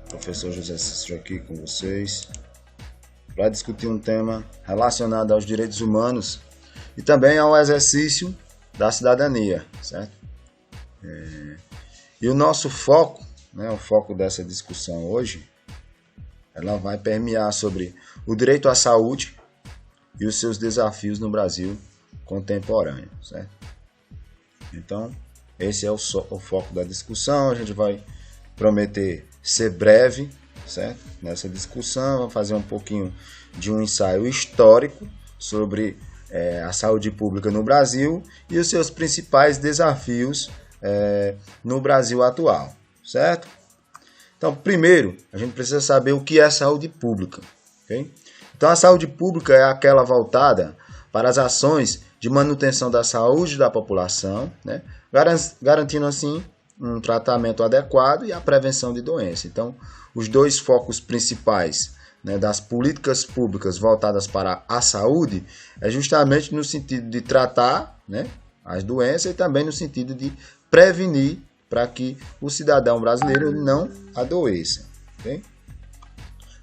Professor José Cícero aqui com vocês para discutir um tema relacionado aos direitos humanos e também ao exercício da cidadania, certo? E o nosso foco, o foco dessa discussão hoje, ela vai permear sobre o direito à saúde e os seus desafios no Brasil contemporâneo, certo? Então, esse é o foco da discussão. A gente vai prometer ser breve, certo? Nessa discussão, vamos fazer um pouquinho de um ensaio histórico sobre a saúde pública no Brasil e os seus principais desafios no Brasil atual, certo? Então, primeiro, a gente precisa saber o que é saúde pública, ok? Então, a saúde pública é aquela voltada para as ações de manutenção da saúde da população, né? Garantindo assim um tratamento adequado e a prevenção de doenças. Então, os dois focos principais, das políticas públicas voltadas para a saúde é justamente no sentido de tratar, as doenças e também no sentido de prevenir para que o cidadão brasileiro não adoeça. Okay?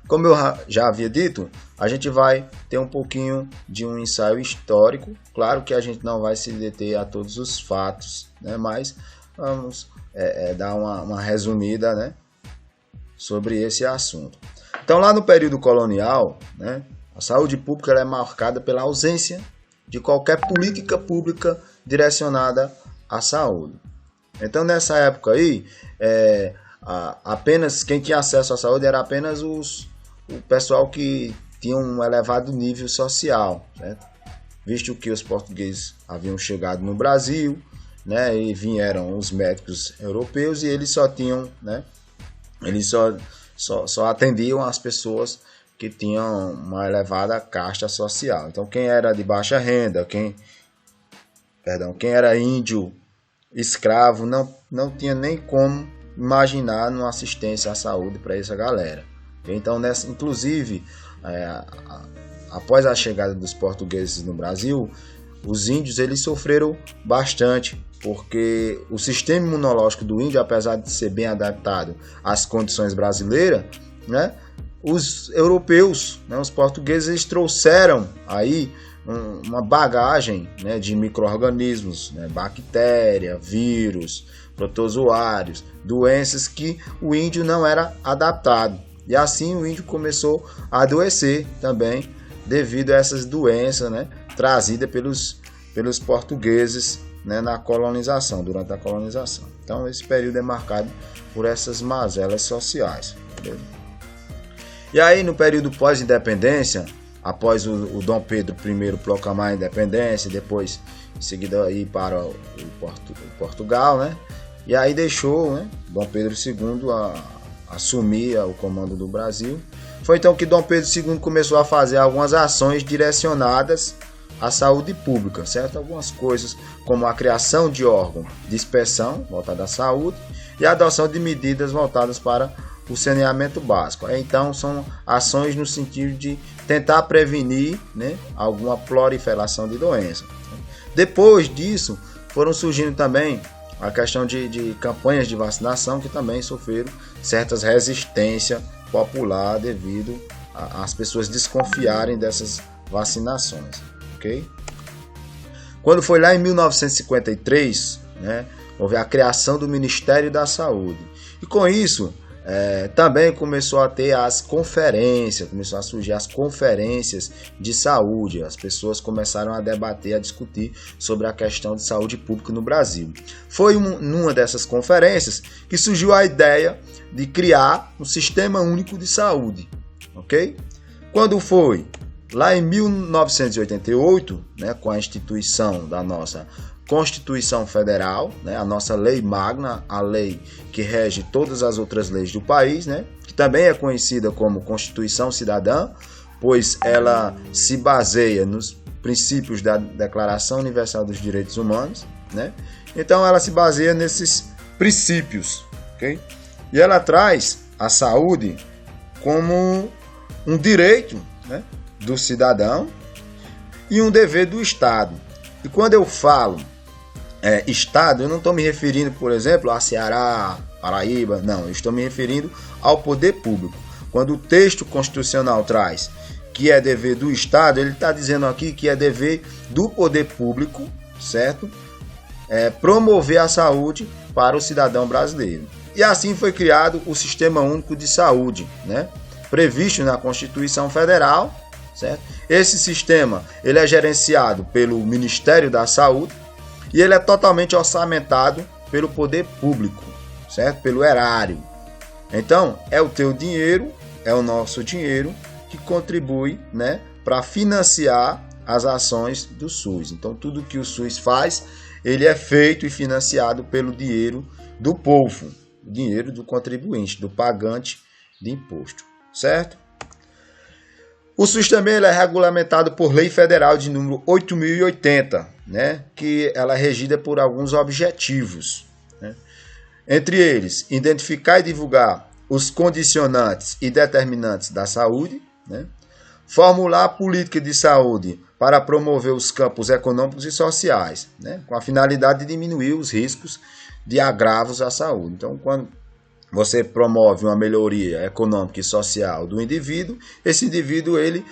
Como eu já havia dito, a gente vai ter um pouquinho de um ensaio histórico. Claro que a gente não vai se deter a todos os fatos, mas vamos dar uma resumida, sobre esse assunto. Então, lá no período colonial, a saúde pública ela é marcada pela ausência de qualquer política pública direcionada à saúde. Então, nessa época aí, apenas quem tinha acesso à saúde era apenas o pessoal que tinha um elevado nível social, certo? Visto que os portugueses haviam chegado no Brasil, e vieram os médicos europeus e eles só tinham, eles só atendiam as pessoas que tinham uma elevada casta social. Então, quem era de baixa renda, quem era índio, escravo, não tinha nem como imaginar uma assistência à saúde para essa galera. Então, inclusive, após a chegada dos portugueses no Brasil, os índios eles sofreram bastante, porque o sistema imunológico do índio, apesar de ser bem adaptado às condições brasileiras, os europeus, os portugueses, eles trouxeram aí uma bagagem de micro-organismos, bactéria, vírus, protozoários, doenças que o índio não era adaptado. E assim o índio começou a adoecer também devido a essas doenças, trazidas pelos portugueses, na colonização, durante a colonização. Então esse período é marcado por essas mazelas sociais. Beleza? E aí no período pós-independência, após o Dom Pedro I proclamar a independência, depois em seguida ir para o Portugal, e aí deixou Dom Pedro II assumir o comando do Brasil. Foi então que Dom Pedro II começou a fazer algumas ações direcionadas à saúde pública, certo? Algumas coisas como a criação de órgão de inspeção voltada à saúde e a adoção de medidas voltadas para o saneamento básico. Então são ações no sentido de tentar prevenir alguma proliferação de doenças. Depois disso foram surgindo também a questão de campanhas de vacinação que também sofreram certas resistências popular devido às pessoas desconfiarem dessas vacinações, ok? Quando foi lá em 1953, houve a criação do Ministério da Saúde e com isso também começou a ter começou a surgir as conferências de saúde. As pessoas começaram a debater, a discutir sobre a questão de saúde pública no Brasil. Foi numa dessas conferências que surgiu a ideia de criar um sistema único de saúde, ok? Quando foi? Lá em 1988, com a instituição da nossa Constituição Federal, a nossa lei magna, a lei que rege todas as outras leis do país, que também é conhecida como Constituição Cidadã, pois ela se baseia nos princípios da Declaração Universal dos Direitos Humanos, Então ela se baseia nesses princípios, ok? E ela traz a saúde como um direito, do cidadão e um dever do Estado. E quando eu falo Estado, eu não estou me referindo, por exemplo, a Ceará, Paraíba, não, eu estou me referindo ao poder público. Quando o texto constitucional traz que é dever do Estado, ele está dizendo aqui que é dever do poder público, certo? Promover a saúde para o cidadão brasileiro. E assim foi criado o Sistema Único de Saúde, né? Previsto na Constituição Federal, certo? Esse sistema ele é gerenciado pelo Ministério da Saúde e ele é totalmente orçamentado pelo poder público, certo? Pelo erário. Então, é o teu dinheiro, é o nosso dinheiro que contribui, né, para financiar as ações do SUS. Então, tudo que o SUS faz, ele é feito e financiado pelo dinheiro do povo, o dinheiro do contribuinte, do pagante de imposto, certo? O SUS também ele é regulamentado por Lei Federal de número 8.080, né, que ela é regida por alguns objetivos, né? Entre eles, identificar e divulgar os condicionantes e determinantes da saúde, né? Formular a política de saúde para promover os campos econômicos e sociais, né? Com a finalidade de diminuir os riscos de agravos à saúde. Então, quando você promove uma melhoria econômica e social do indivíduo, esse indivíduo ele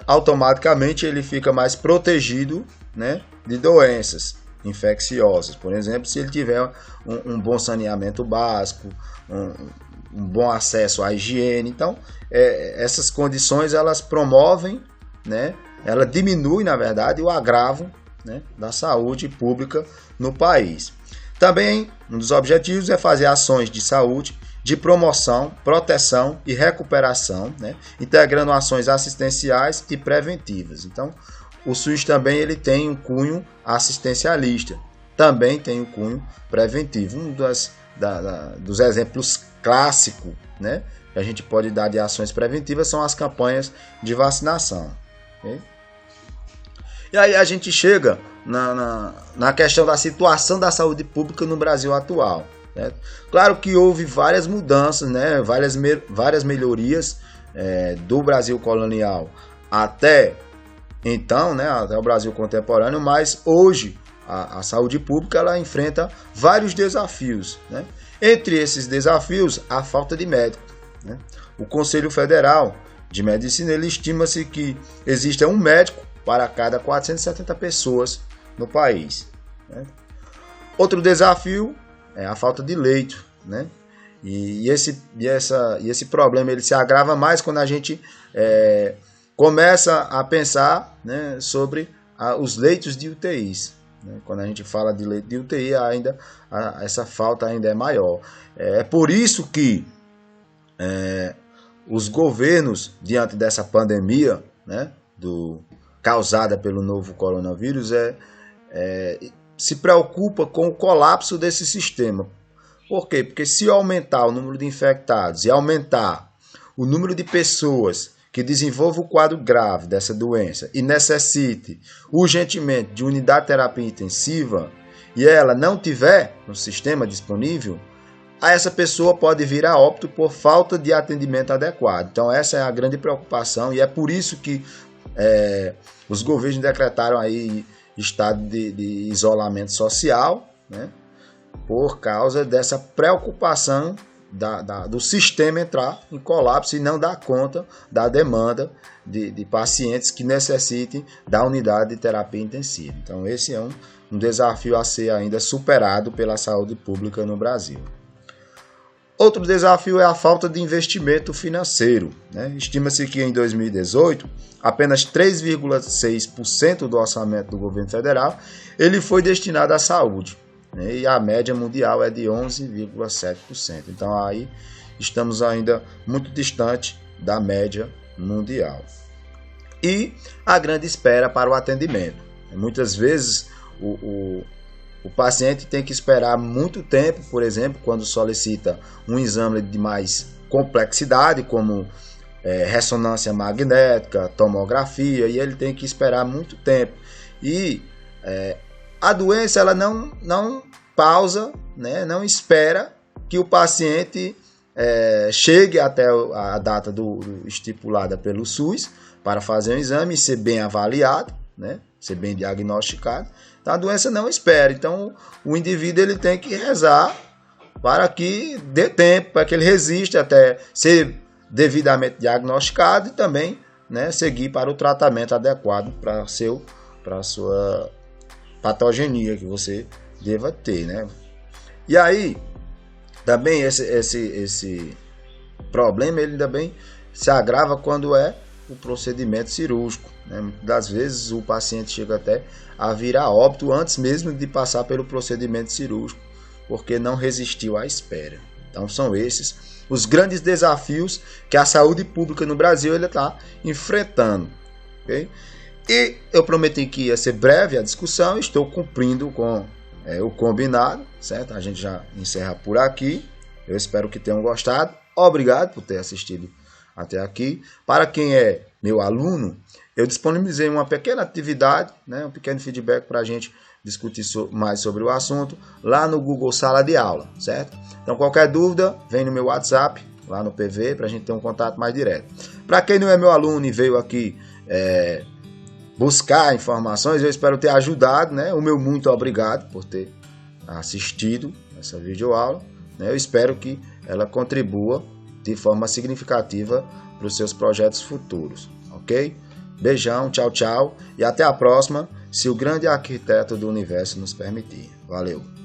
automaticamente ele fica mais protegido, né, de doenças infecciosas, por exemplo, se ele tiver um bom saneamento básico, um bom acesso à higiene. Então, essas condições elas promovem, né, ela diminui, na verdade, o agravo, né, da saúde pública no país. Também, um dos objetivos é fazer ações de saúde, de promoção, proteção e recuperação, né, integrando ações assistenciais e preventivas. Então, o SUS também ele tem um cunho assistencialista, também tem um cunho preventivo. Um dos exemplos clássicos, né, que a gente pode dar de ações preventivas são as campanhas de vacinação. Okay? E aí a gente chega na questão da situação da saúde pública no Brasil atual. Certo? Claro que houve várias mudanças, né, várias melhorias do Brasil colonial até então, né, até o Brasil contemporâneo, mas hoje a saúde pública ela enfrenta vários desafios, né? Entre esses desafios, a falta de médico, né? O Conselho Federal de Medicina ele estima-se que exista um médico para cada 470 pessoas no país, né? Outro desafio é a falta de leito, né? E esse problema ele se agrava mais quando a gente começa a pensar, né, sobre os leitos de UTIs. Né? Quando a gente fala de leito de UTI, essa falta ainda é maior. É por isso que os governos, diante dessa pandemia, né, causada pelo novo coronavírus, se preocupa com o colapso desse sistema. Por quê? Porque se aumentar o número de infectados e aumentar o número de pessoas que desenvolva o quadro grave dessa doença e necessite urgentemente de unidade de terapia intensiva e ela não tiver no sistema disponível, essa pessoa pode vir a óbito por falta de atendimento adequado. Então essa é a grande preocupação e é por isso que os governos decretaram aí estado de isolamento social, né, por causa dessa preocupação do sistema entrar em colapso e não dar conta da demanda de pacientes que necessitem da unidade de terapia intensiva. Então esse é um desafio a ser ainda superado pela saúde pública no Brasil. Outro desafio é a falta de investimento financeiro, né? Estima-se que em 2018 apenas 3,6% do orçamento do governo federal ele foi destinado à saúde. E a média mundial é de 11,7%. Então aí estamos ainda muito distante da média mundial. E a grande espera para o atendimento. Muitas vezes o paciente tem que esperar muito tempo, por exemplo, quando solicita um exame de mais complexidade, como ressonância magnética, tomografia, e ele tem que esperar muito tempo. E a doença ela não pausa, né, não espera que o paciente chegue até a data estipulada pelo SUS para fazer um exame e ser bem avaliado, né, ser bem diagnosticado. Então a doença não espera. Então o indivíduo ele tem que rezar para que dê tempo, para que ele resista até ser devidamente diagnosticado e também, né, seguir para o tratamento adequado para a sua patogenia que você deva ter, né? E aí, também esse problema ele também se agrava quando é o procedimento cirúrgico, né? Muitas das vezes o paciente chega até a vir a óbito antes mesmo de passar pelo procedimento cirúrgico, porque não resistiu à espera. Então são esses os grandes desafios que a saúde pública no Brasil está enfrentando. Okay? E eu prometi que ia ser breve a discussão, estou cumprindo com o combinado, certo? A gente já encerra por aqui. Eu espero que tenham gostado. Obrigado por ter assistido até aqui. Para quem é meu aluno, eu disponibilizei uma pequena atividade, né, um pequeno feedback para a gente discutir mais sobre o assunto lá no Google Sala de Aula, certo? Então qualquer dúvida, vem no meu WhatsApp, lá no PV, para a gente ter um contato mais direto. Para quem não é meu aluno e veio aqui buscar informações, eu espero ter ajudado, né? O meu muito obrigado por ter assistido essa videoaula, né? Eu espero que ela contribua de forma significativa para os seus projetos futuros, ok? Beijão, tchau, tchau e até a próxima, se o grande arquiteto do universo nos permitir. Valeu!